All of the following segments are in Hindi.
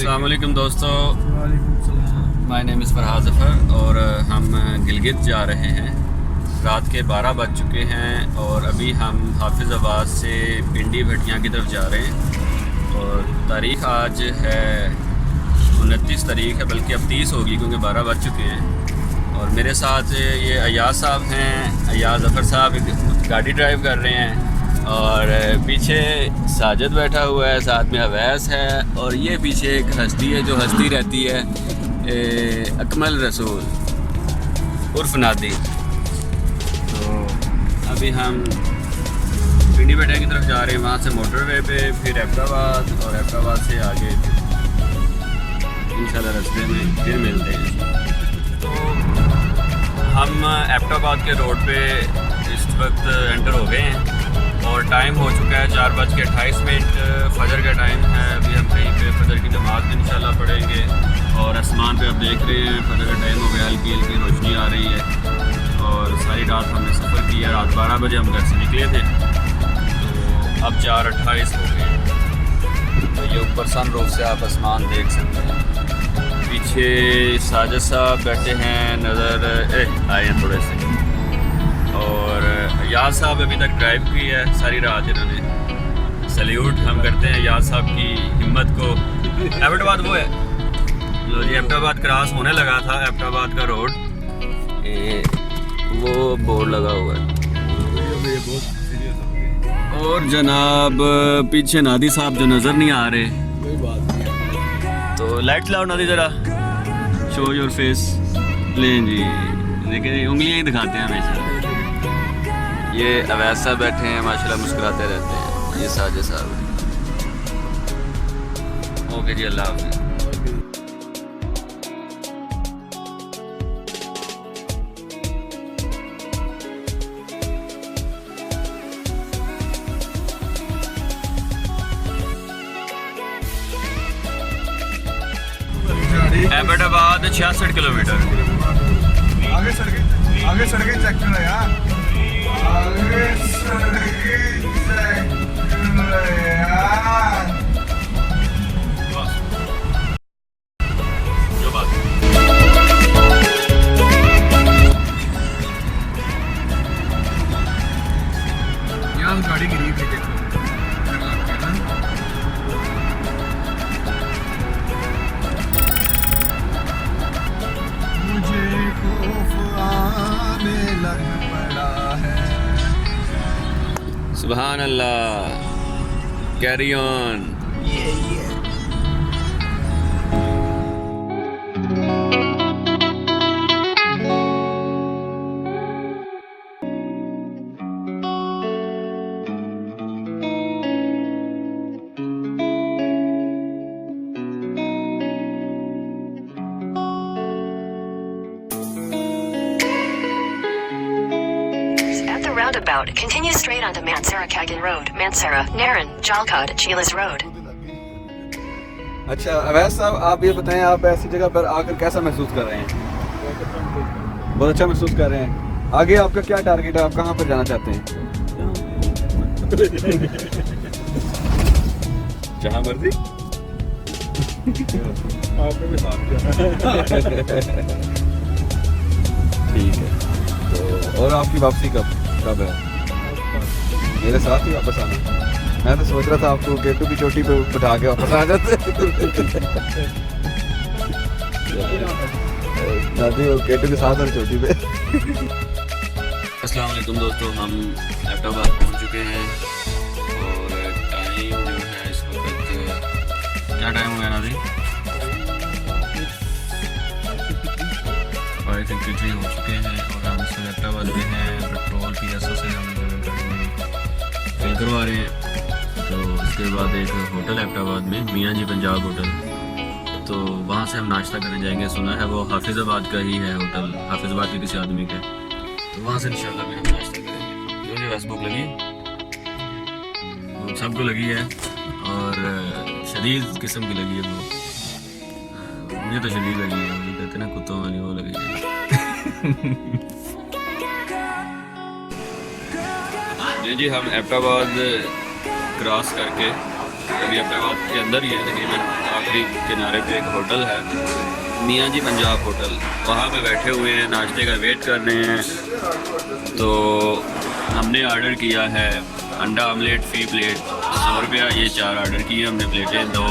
अस्सलाम वालेकुम दोस्तों, my name is Farhad Zafar और हम गिलगित जा रहे हैं। रात के 12 बज चुके हैं और अभी हम हाफिज़ाबाद से पिंडी भटियाँ की तरफ जा रहे हैं और तारीख़ आज है 29 तारीख़ है, बल्कि अब 30 होगी क्योंकि 12 बज चुके हैं। और मेरे साथ ये अयाज़ साहब हैं, अयाज़ ज़फ़र साहब गाड़ी ड्राइव कर रहे हैं और पीछे साजिद बैठा हुआ है, साथ में अवैस है और ये पीछे एक हस्ती है जो हस्ती रहती है, अकमल रसूल उर्फ नादी। तो अभी हम पिंडी भटिया की तरफ जा रहे हैं, वहाँ से मोटरवे पे फिर एबटाबाद और एबटाबाद से आगे इंशाल्लाह रास्ते में फिर मिलते हैं। तो हम एबटाबाद के रोड पे इस वक्त एंटर हो गए हैं और टाइम हो चुका है 4:28। फजर का टाइम है। अभी हम कहीं पे फजर की नमाज़ में इंशाल्लाह पढ़ेंगे और आसमान पे आप देख रहे हैं फजर का टाइम हो गया, हल्की हल्की रोशनी आ रही है। और सारी रात हमने सफ़र किया, रात 12 बजे हम घर से निकले थे, तो अब 4:28 हो गए। तो ये ऊपर सन रूफ से आप आसमान देख सकते हैं। पीछे साजिद साहब बैठे हैं, नज़र आए हैं थोड़े से। और याद साहब अभी तक ड्राइव की है सारी रात इन्होंने। सल्यूट हम करते हैं याद साहब की हिम्मत को। एबटाबाद वो है जो जी एबटाबाद क्रॉस होने लगा था, एबटाबाद का रोड वो बोर्ड लगा हुआ है। और जनाब पीछे नादी साहब जो नज़र नहीं आ रहे, तो लाइट लाओ नादी ज़रा, शो योर फेस। लें जी, देखिए उंगलियाँ ही दिखाते हैं हमेशा। ये अवैस साहब बैठे हैं, माशाल्लाह मुस्कुराते रहते हैं। ये साजिद साहब हैं। ओके जी, अल्लाह हाफ़िज़। एबटाबाद 66 किलोमीटर। आगे सड़कें चेक करो यार, आगे सड़कें चेक करो यार। जो बात यहाँ गाड़ी गिरी थी, देखो मुझे खौफ आने लग पड़ा है। सुभान अल्लाह, carry on. Roundabout, continue straight onto Mansara Kagan Road, Mansara, Naran, Jalkad, Chilas Road. अच्छा अवैस साहब, आप ये बताएं, आप ऐसी जगह पर आकर कैसा महसूस कर रहे हैं? बहुत अच्छा महसूस कर रहे हैं। आगे आपका क्या टारगेट है, आप कहाँ पर जाना चाहते हैं? जहाँ मर्जी। ठीक है, तो और आपकी वापसी कब है? मेरे साथ ही वापस आना। मैं तो सोच रहा था आपको केटू की चोटी पे बिठा के वापस आ जाते। दादी वो केटू के साथ और चोटी पे। अस्सलाम वालेकुम दोस्तों, हम एबटाबाद पहुंच चुके हैं और टाइम जो है इस वक्त क्या टाइम हो गया नादी? 5:53 हो चुके हैं और हम इस वक्त एबटाबाद में हैं। पेट्रोल PSO से हम फिल करवा रहे हैं। तो उसके बाद एक होटल एबटाबाद में, मियाँ जी पंजाब होटल, तो वहाँ से हम नाश्ता करने जाएंगे। सुना है वो हाफिज़ाबाद का ही है होटल, हाफिज़ाबाद के किसी आदमी का, तो वहाँ से इंशाल्लाह भी हम नाश्ता करेंगे। क्यों जी, वैसे भूख लगी? भूख सबको लगी है और शदीद किस्म की लगी है भूख। मुझे तो शदीद लगी है, मुझे कहते हैं ना कुत्तों वाली, वो लगी है। जी हम एबटाबाद क्रॉस करके अभी अहमदाबाद के अंदर ही है, तकरीबन आखिरी किनारे पे एक होटल है, मियाँ जी पंजाब होटल, वहाँ पे बैठे हुए हैं, नाश्ते का वेट कर रहे हैं। तो हमने ऑर्डर किया है अंडा आमलेट फ़ी प्लेट 100 रुपया, ये 4 ऑर्डर किए हमने प्लेटें, 2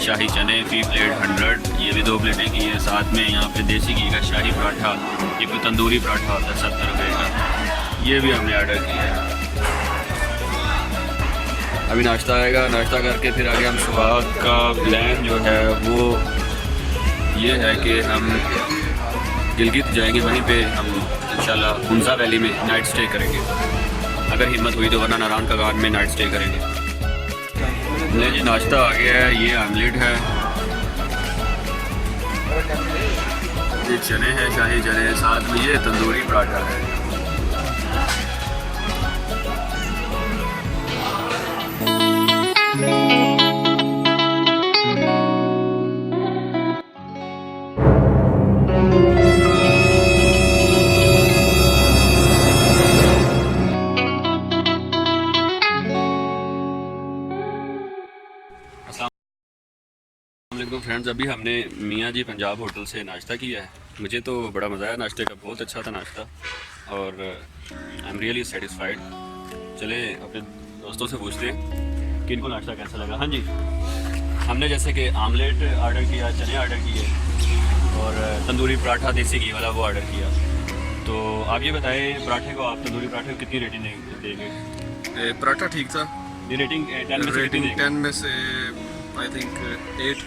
शाही चने फ़ी प्लेट 100, ये भी 2 प्लेटें की हैं। साथ में यहाँ पे देसी घी का शाही पराठा, ये कोई तंदूरी पराठा होता है 70 रुपये का, ये भी हमने ऑर्डर किया है। अभी नाश्ता आएगा, नाश्ता करके फिर आगे हम सुबह का प्लान जो है वो ये है कि हम गिलगित जाएंगे, वहीं पे हम इंशाल्लाह हुंजा वैली में नाइट स्टे करेंगे, अगर हिम्मत हुई तो, वरना नारायण कागान में नाइट स्टे करेंगे। ले जी नाश्ता आ गया है, ये आमलेट है, ये चने हैं शाही चने, साथ में ये तंदूरी पराठा है। फ्रेंड्स, अभी हमने मियाँ जी पंजाब होटल से नाश्ता किया है। मुझे तो बड़ा मज़ा आया नाश्ते का, बहुत अच्छा था नाश्ता और आई एम रियली सेटिस्फाइड। चले अपने दोस्तों से पूछते हैं कि इनको नाश्ता कैसा लगा। हाँ जी, हमने जैसे कि आमलेट ऑर्डर किया, चने ऑर्डर किए और तंदूरी पराठा देसी घी वाला वो ऑर्डर किया। तो आप ये बताएं, पराठे को आप तंदूरी पराठे को कितनी रेटिंग देंगे? पराठा ठीक था, रेटिंग 10 में से कितनी देंगे? 10 में से I think 8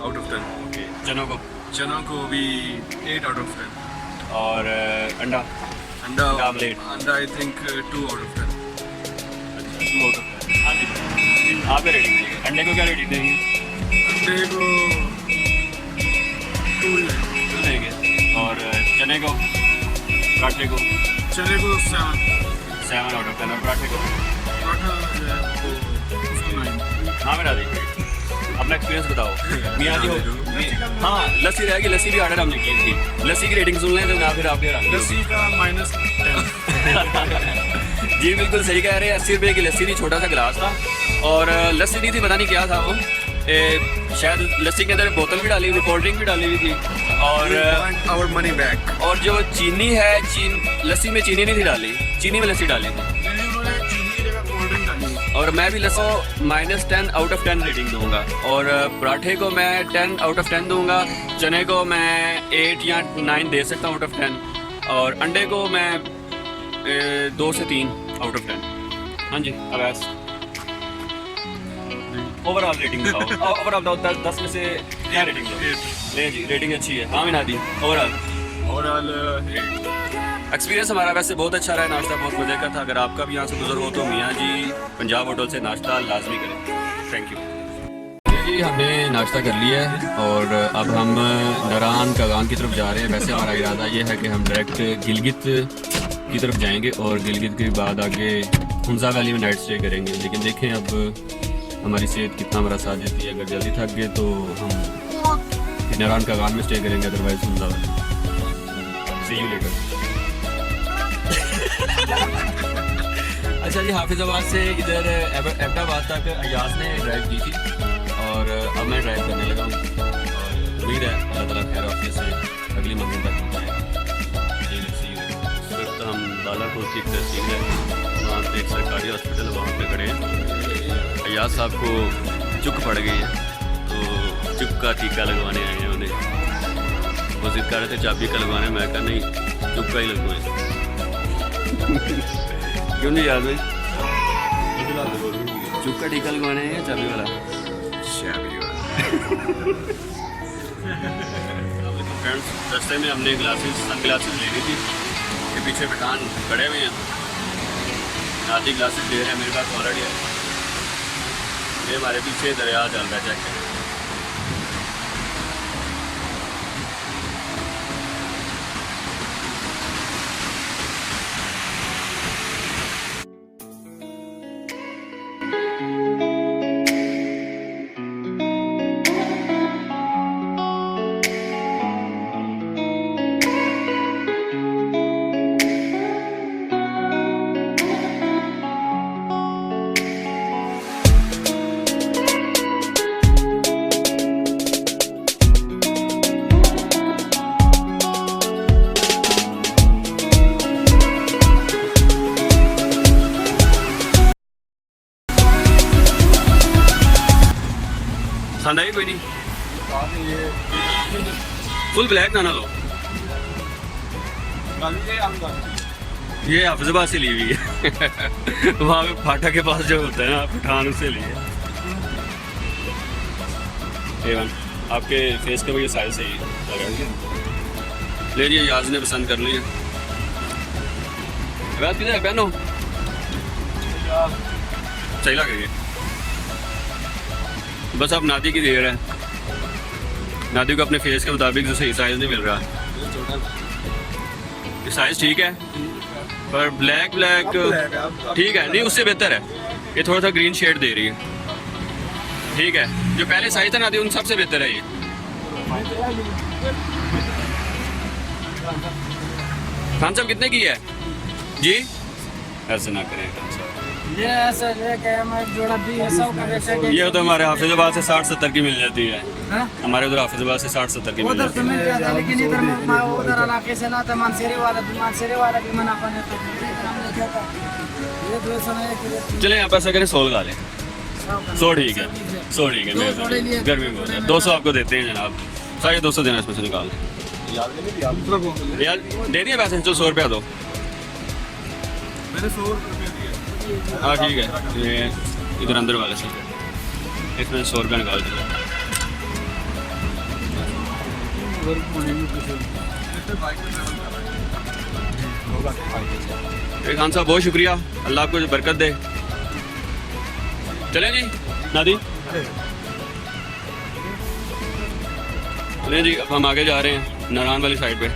out of 10। Okay, चनों को भी 8 आउट ऑफ 10। और अंडा omelette I think 2 out of 10। अच्छा, 2 आउट ऑफ 10। हाँ जी, आप क्या रेटिंग देंगे? अंडे को क्या रेटिंग देंगे? अंडे को 2 देंगे। और चने को, पराठे को? 7 आउट ऑफ 10। और पराठे को? पराठा जो है वो उसको 9। हाँ मेरा देखिए, अपना एक्सपीरियंस बताओ। मियाँ जी हो, हाँ लस्सी रहेगी, लस्सी भी ऑर्डर हमने की थी, लस्सी की रेटिंग सुन लें तो ना फिर आप लस्सी का -10। जी बिल्कुल सही कह रहे हैं, 80 रुपये की लस्सी थी, छोटा सा गिलास था और लस्सी नहीं थी, पता नहीं क्या था वो, शायद लस्सी के अंदर बोतल भी डाली हुई थी, कोल्ड ड्रिंक भी डाली हुई थी और आवर मनी बैक। और जो चीनी है, लस्सी में चीनी नहीं थी डाली, चीनी में लस्सी डाली थी। और मैं भी लस्सी -10 आउट ऑफ 10 रेटिंग दूंगा और पराठे को मैं 10 आउट ऑफ 10 दूंगा, चने को मैं 8 या 9 दे सकता हूँ आउट ऑफ 10 और अंडे को मैं 2 से 3 आउट ऑफ 10। हाँ जी, अवैस ओवरऑल रेटिंग बताओ। ओवरऑल 10 में से क्या रेटिंग दो? ले जी, रेटिंग अच्छी है। हाँ मिना दी, ओवरऑल एक्सपीरियंस हमारा वैसे बहुत अच्छा रहा, नाश्ता बहुत मज़े का था। अगर आपका भी यहाँ से गुजर हो तो मियाँ जी पंजाब होटल से नाश्ता लाजमी करें। थैंक यू जी। हमने नाश्ता कर लिया है और अब हम नारायण कागान की तरफ जा रहे हैं। वैसे हमारा इरादा ये है कि हम डायरेक्ट गिलगित की तरफ जाएंगे और गिलगित के बाद आगे हुंजा वैली में नाइट स्टे करेंगे। लेकिन देखें अब हमारी सेहत कितना हमारा साथ देती है। अगर जल्दी थक गए तो हम नारायण कागान में स्टे करेंगे, otherwise Hunza valley. See you later. अच्छा जी, हाफिजाबाद से इधर अहमदाबाद तक अयाज ने ड्राइव की थी और अब मैं ड्राइव करने लगा हूँ और उम्मीद है अल्लाह ताला खैर आफियत से अगली मंजिल तक पहुँचाएगा। इस वक्त हम बालाकोट की एक तहसील है, वहाँ पे एक सरकारी हॉस्पिटल है, वहाँ पे खड़े हैं। अयाज साहब को चुक पड़ गई है तो चुक का टीका लगवाने आए हैं उन्हें। वो जिद कर रहे थे चाबी का लगवाने, मैं कहा नहीं चुक का ही लगवाएं। क्यों नहीं याद भाई, चुप का टीका लगवाना है या चाबी वाला? फ्रेंड्स, रास्ते में हमने सन ग्लासेस लेनी थी, ये पीछे पठान खड़े हुए हैं, आधी ग्लासेस ले रहे हैं, मेरे पास ऑलरेडी है। ये हमारे पीछे दरिया चल रहा है, चेक करें। पसंद आई कोई नहीं? फुल ब्लैक ना लो, ये हाफिजाबाद से ली हुई है वहाँ पे फाटा के पास जो होता है ना पठान, उससे ली है। एवन आपके फेस का भी ये साइज सही है, ले लीजिए। याज ने पसंद कर लिया। बात किधर है पहनो, सही लग रही है। बस आप नादी की देर है, नादी को अपने फेस के मुताबिक जो सही साइज नहीं मिल रहा। ये साइज ठीक है पर ब्लैक ठीक है, नहीं उससे बेहतर है। ये थोड़ा सा ग्रीन शेड दे रही है, ठीक है। जो पहले साइज था नादी उन सबसे बेहतर है ये। खान साहब कितने की है जी? ऐसे ना करें खान साहब, ये ऐसा लेके हमारे जोड़ा भी ऐसा का बेचा के ये तो हमारे हाफिजाबाद से 60-70 की मिल जाती है। हाँ? हमारे उधर हाफिजाबाद से 60-70 की मिल उधर जाती तो है। मिल जाता है, लेकिन इधर मैं उधर इलाके से लाता मानसेरे वाला भी मना कर देता है। हमने क्या कहा, ये दो समय कि चले आप ऐसा करें 100 लगा लें। 100 ठीक है, 100 ठीक है। मैं गर्मी बहुत है, 200 आपको देते हैं जनाब। साढ़े 200 देना इसमें से निकाल दें। यार दे दिया पैसे, जो 100 रुपया दो। मैंने 100 रुपये दिए। हाँ ठीक है, ये इधर अंदर वाले से इसमें 100 रुपया निकाल दिया। खान साहब बहुत शुक्रिया, अल्लाह आपको बरकत दे। चलें जी नादी, चलें जी। अब हम आगे जा रहे हैं नारायण वाली साइड पे।